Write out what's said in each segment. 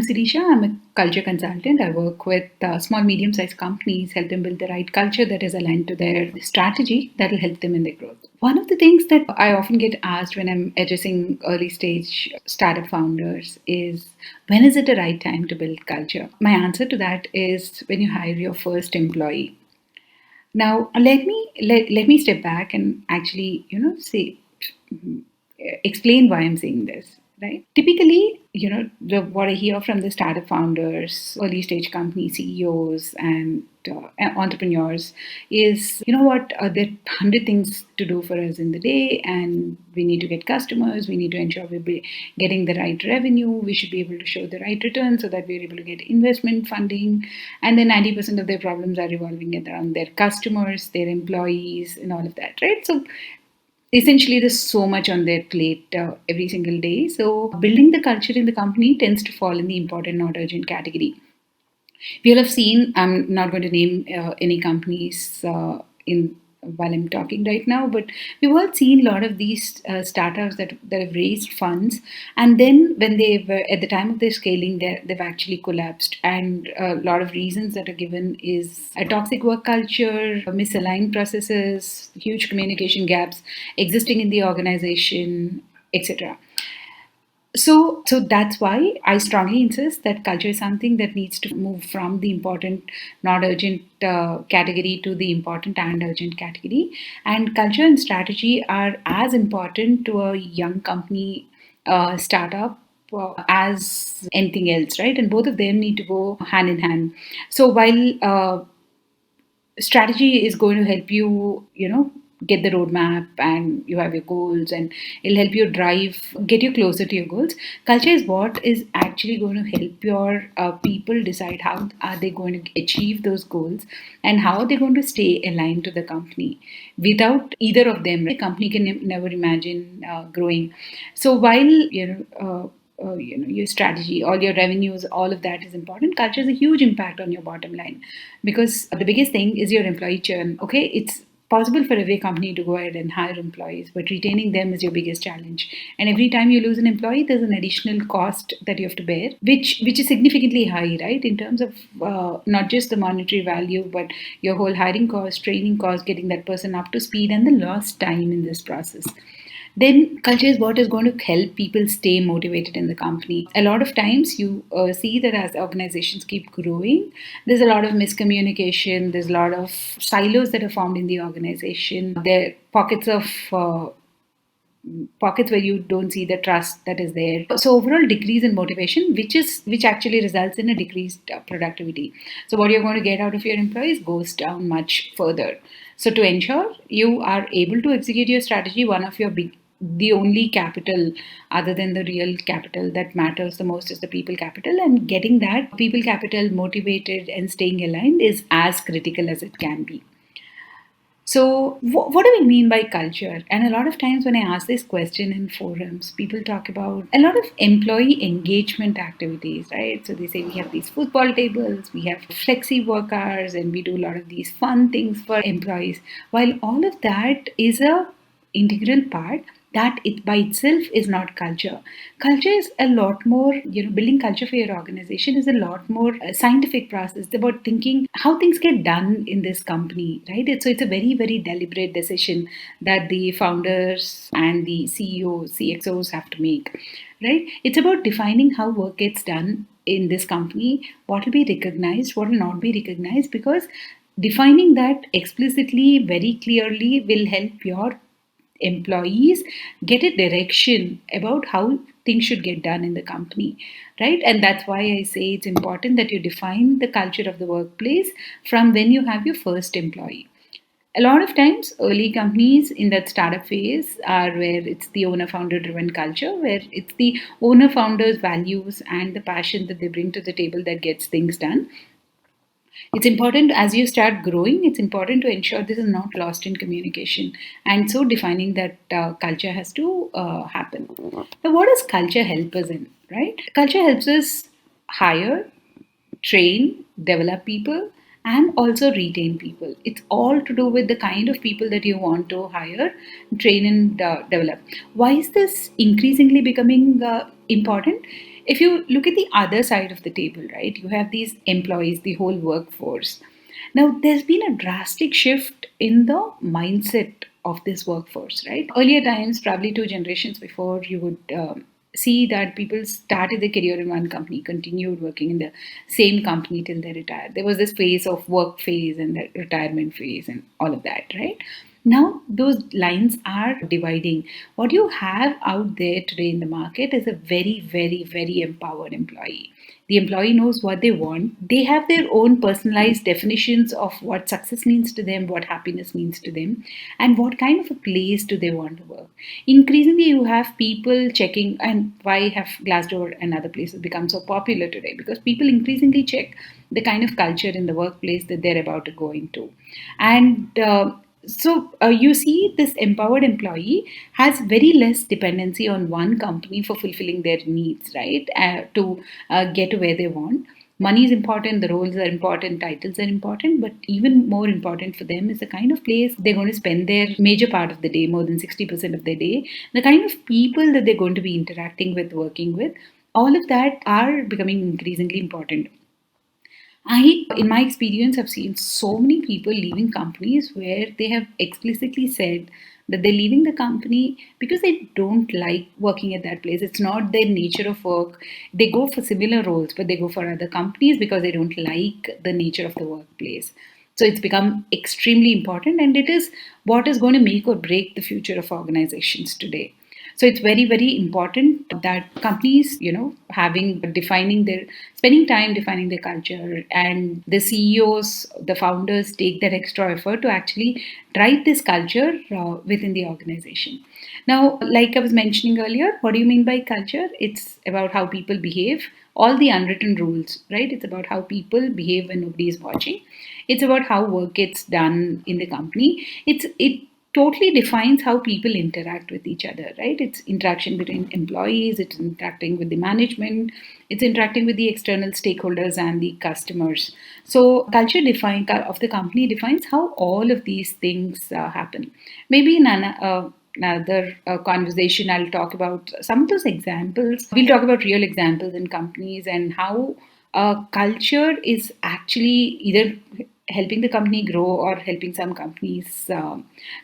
Sirisha. I'm a culture consultant. I work with small, medium sized companies, help them build the right culture that is aligned to their strategy that will help them in their growth. One of the things that I often get asked when I'm addressing early stage startup founders is, when is it the right time to build culture? My answer to that is when you hire your first employee. Now, let me step back and actually, say explain why I'm saying this, right? Typically, what I hear from the startup founders, early stage company CEOs, and entrepreneurs is, there are 100 things to do for us in the day, and we need to get customers, we need to ensure we're getting the right revenue, we should be able to show the right return so that we're able to get investment funding, and then 90% of their problems are revolving around their customers, their employees, and all of that, right? So essentially there's so much on their plate every single day, so building the culture in the company tends to fall in the important not urgent category. We'll have seen, I'm not going to name any companies in while I'm talking right now, but we've all seen a lot of these startups that have raised funds, and then when they were at the time of their scaling, they've actually collapsed. And a lot of reasons that are given is a toxic work culture, misaligned processes, huge communication gaps existing in the organization, etc. So that's why I strongly insist that culture is something that needs to move from the important, not urgent category to the important and urgent category. And culture and strategy are as important to a young company, startup, as anything else, right? And both of them need to go hand in hand. So while strategy is going to help you, get the roadmap and you have your goals, and it'll help you get you closer to your goals. Culture is what is actually going to help your people decide how are they going to achieve those goals and how are they going to stay aligned to the company. Without either of them, the company can never imagine growing. So while your strategy, all your revenues, all of that is important, culture has a huge impact on your bottom line, because the biggest thing is your employee churn. Okay, it's possible for every company to go ahead and hire employees, but retaining them is your biggest challenge. And every time you lose an employee, there's an additional cost that you have to bear, which is significantly high, right? In terms of not just the monetary value, but your whole hiring cost, training cost, getting that person up to speed, and the lost time in this process. Then culture is what is going to help people stay motivated in the company. A lot of times you see that as organizations keep growing, there's a lot of miscommunication, there's a lot of silos that are formed in the organization. There are pockets where you don't see the trust that is there. So overall decrease in motivation, which actually results in a decreased productivity. So what you're going to get out of your employees goes down much further. So to ensure you are able to execute your strategy, one of your the only capital other than the real capital that matters the most is the people capital, and getting that people capital motivated and staying aligned is as critical as it can be. So, what do we mean by culture? And a lot of times when I ask this question in forums, people talk about a lot of employee engagement activities, right? So they say we have these football tables, we have flexi work hours, and we do a lot of these fun things for employees. While all of that is a integral part, that it by itself is not culture. Culture is a lot more, building culture for your organization is a lot more scientific process. It's about thinking how things get done in this company, right? So it's a very, very deliberate decision that the founders and the CEOs, CXOs have to make, right? It's about defining how work gets done in this company, what will be recognized, what will not be recognized, because defining that explicitly, very clearly will help your employees get a direction about how things should get done in the company, right? And that's why I say it's important that you define the culture of the workplace from when you have your first employee. A lot of times early companies in that startup phase are where it's the owner founder driven culture, where it's the owner founder's values and the passion that they bring to the table that gets things done. It's important as you start growing, it's important to ensure this is not lost in communication. And so defining that culture has to happen. Now, what does culture help us in, right? Culture helps us hire, train, develop people, and also retain people. It's all to do with the kind of people that you want to hire, train, and develop. Why is this increasingly becoming important? If you look at the other side of the table, right, you have these employees, the whole workforce. Now, there's been a drastic shift in the mindset of this workforce, right? Earlier times, probably two generations before, you would see that people started their career in one company, continued working in the same company till they retired. There was this phase of work phase and the retirement phase and all of that, right? Now those lines are dividing. What you have out there today in the market is a very, very, very empowered employee. The employee knows what they want. They have their own personalized definitions of what success means to them, what happiness means to them, and what kind of a place do they want to work. Increasingly, you have people checking, and why have Glassdoor and other places become so popular today? Because people increasingly check the kind of culture in the workplace that they're about to go into. And you see this empowered employee has very less dependency on one company for fulfilling their needs, right? To get to where they want. Money is important, the roles are important, titles are important, but even more important for them is the kind of place they're going to spend their major part of the day, more than 60% of their day, the kind of people that they're going to be interacting with, working with. All of that are becoming increasingly important. In my experience, have seen so many people leaving companies where they have explicitly said that they're leaving the company because they don't like working at that place. It's not their nature of work. They go for similar roles, but they go for other companies because they don't like the nature of the workplace. So it's become extremely important, and it is what is going to make or break the future of organizations today. So it's very, very important that companies, having defining their spending time defining their culture, and the CEOs, the founders take that extra effort to actually drive this culture within the organization. Now, like I was mentioning earlier, what do you mean by culture? It's about how people behave, all the unwritten rules, right? It's about how people behave when nobody is watching. It's about how work gets done in the company. It totally defines how people interact with each other, right? It's interaction between employees, it's interacting with the management, it's interacting with the external stakeholders and the customers. So culture define of the company defines how all of these things happen. Maybe in another conversation, I'll talk about some of those examples. We'll talk about real examples in companies and how culture is actually either helping the company grow or helping some companies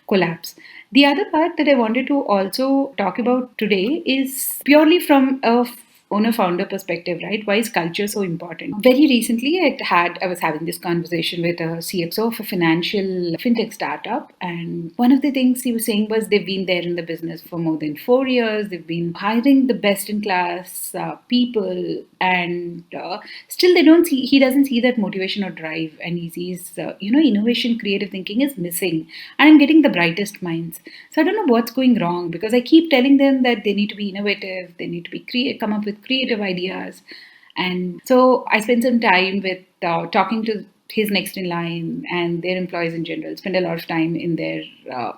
collapse. The other part that I wanted to also talk about today is purely from a owner founder perspective, right? Why is culture so important? Very recently, I was having this conversation with a CXO of a financial fintech startup, and one of the things he was saying was they've been there in the business for more than 4 years. They've been hiring the best in class people, and still they don't see. He doesn't see that motivation or drive, and he sees innovation, creative thinking is missing, and I'm getting the brightest minds. So I don't know what's going wrong, because I keep telling them that they need to be innovative, they need to be come up with creative ideas. And so I spent some time with talking to his next in line and their employees in general, spend a lot of time in their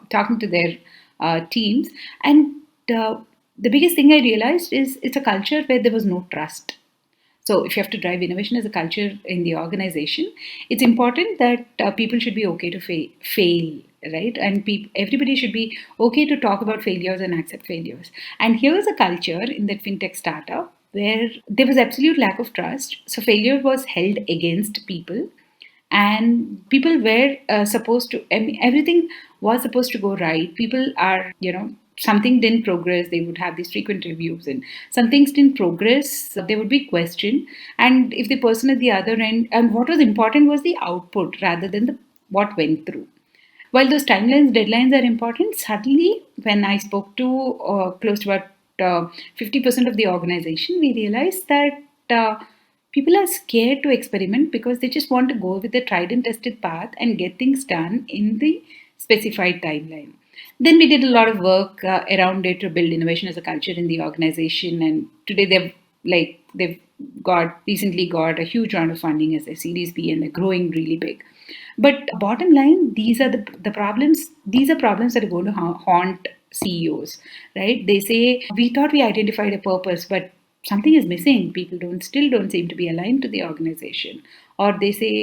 talking to their teams. And the biggest thing I realized is it's a culture where there was no trust. So, if you have to drive innovation as a culture in the organization, it's important that people should be okay to fail, right? And everybody should be okay to talk about failures and accept failures. And here's a culture in that fintech startup where there was absolute lack of trust. So, failure was held against people, and people were supposed to, I mean, everything was supposed to go right. People are, something didn't progress, they would have these frequent reviews, and some things didn't progress, there would be question. And if the person at the other end, and what was important was the output rather than the what went through. While those timelines, deadlines are important, suddenly when I spoke to close to about 50% of the organization, we realized that people are scared to experiment because they just want to go with the tried and tested path and get things done in the specified timeline. Then we did a lot of work around it to build innovation as a culture in the organization, and today they've got recently got a huge round of funding as a Series B, and they're growing really big. But bottom line, these are the problems. These are problems that are going to haunt CEOs, right? They say we thought we identified a purpose, but something is missing. People don't seem to be aligned to the organization, or they say,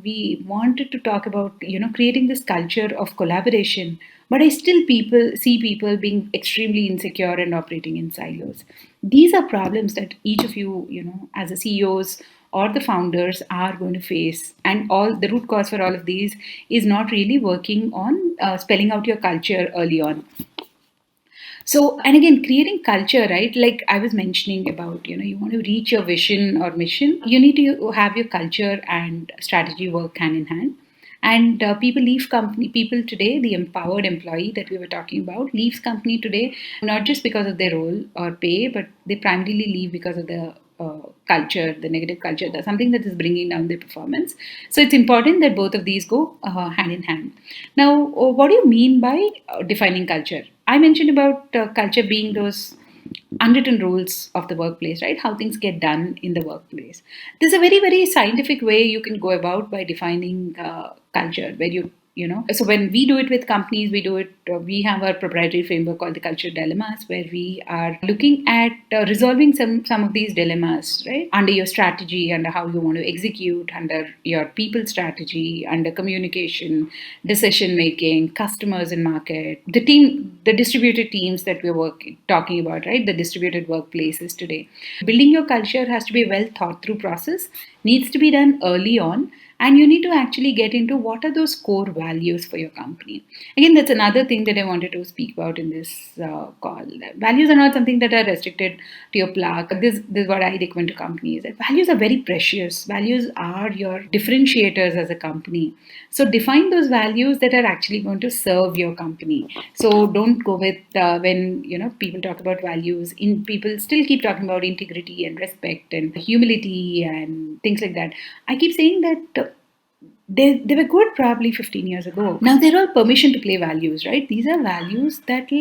we wanted to talk about, creating this culture of collaboration, but I still people see people being extremely insecure and operating in silos. These are problems that each of you, as a CEOs or the founders are going to face. And all the root cause for all of these is not really working on spelling out your culture early on. So, and again, creating culture, right? Like I was mentioning about, you want to reach your vision or mission, you need to have your culture and strategy work hand in hand. And people leave company, people today, the empowered employee that we were talking about, leaves company today, not just because of their role or pay, but they primarily leave because of the culture, the negative culture, that's something that is bringing down their performance. So it's important that both of these go hand in hand. Now, what do you mean by defining culture? I mentioned about culture being those unwritten rules of the workplace, right? How things get done in the workplace. There's a very, very scientific way you can go about by defining culture, where so when we do it with companies, we do it, we have our proprietary framework called the culture dilemmas, where we are looking at resolving some of these dilemmas, right? Under your strategy, under how you want to execute, under your people strategy, under communication, decision making, customers in market, the distributed teams that we're talking about, right? The distributed workplaces today. Building your culture has to be a well thought through process, needs to be done early on, and you need to actually get into what are those core values for your company. Again, that's another thing that I wanted to speak about in this call. Values are not something that are restricted to your plaque. This is what I recommend to companies. That values are very precious. Values are your differentiators as a company. So define those values that are actually going to serve your company. So don't go with when people talk about values. People still keep talking about integrity and respect and humility and things like that. I keep saying that they were good probably 15 years ago. Now they're all permission to play values, right? These are values that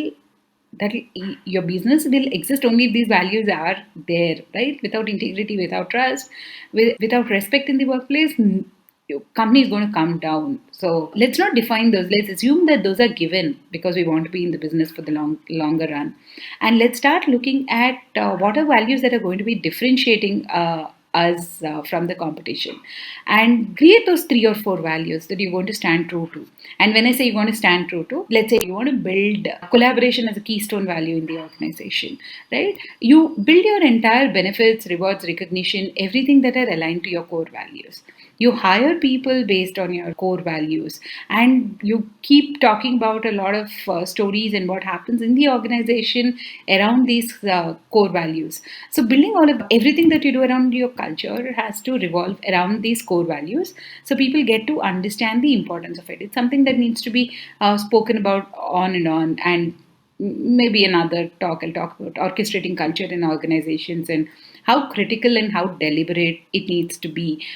your business will exist only if these values are there, right? Without integrity, without trust, without respect in the workplace, your company is going to come down. So let's not define those. Let's assume that those are given because we want to be in the business for the longer run, and let's start looking at what are values that are going to be differentiating us from the competition, and create those 3 or 4 values that you're going to stand true to. And when I say you want to stand true to, let's say you want to build collaboration as a keystone value in the organization, right? You build your entire benefits, rewards, recognition, everything that are aligned to your core values. You hire people based on your core values, and you keep talking about a lot of stories and what happens in the organization around these core values. So building all of everything that you do around your culture has to revolve around these core values, so people get to understand the importance of it. It's something that needs to be spoken about on and on. And maybe another talk I'll talk about orchestrating culture in organizations and how critical and how deliberate it needs to be.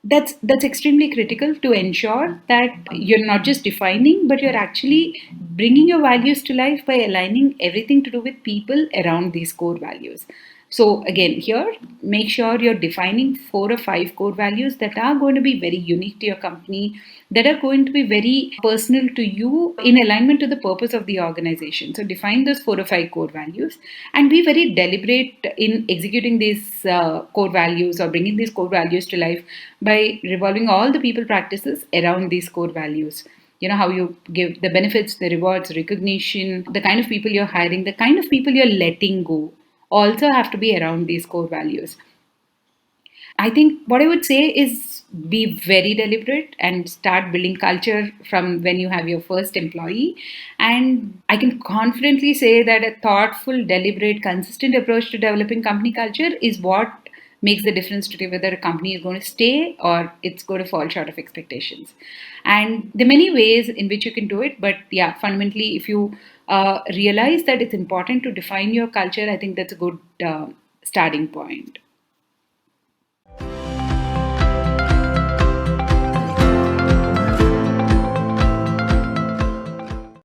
That's extremely critical to ensure that you're not just defining, but you're actually bringing your values to life by aligning everything to do with people around these core values. So again, here, make sure you're defining 4 or 5 core values that are going to be very unique to your company, that are going to be very personal to you in alignment to the purpose of the organization. So define those 4 or 5 core values and be very deliberate in executing these core values or bringing these core values to life by revolving all the people practices around these core values. How you give the benefits, the rewards, recognition, the kind of people you're hiring, the kind of people you're letting go also have to be around these core values. I think what I would say is be very deliberate and start building culture from when you have your first employee. And I can confidently say that a thoughtful, deliberate, consistent approach to developing company culture is what makes the difference today whether a company is going to stay or it's going to fall short of expectations. And there are many ways in which you can do it, but yeah, fundamentally, if you realize that it's important to define your culture, I think that's a good starting point.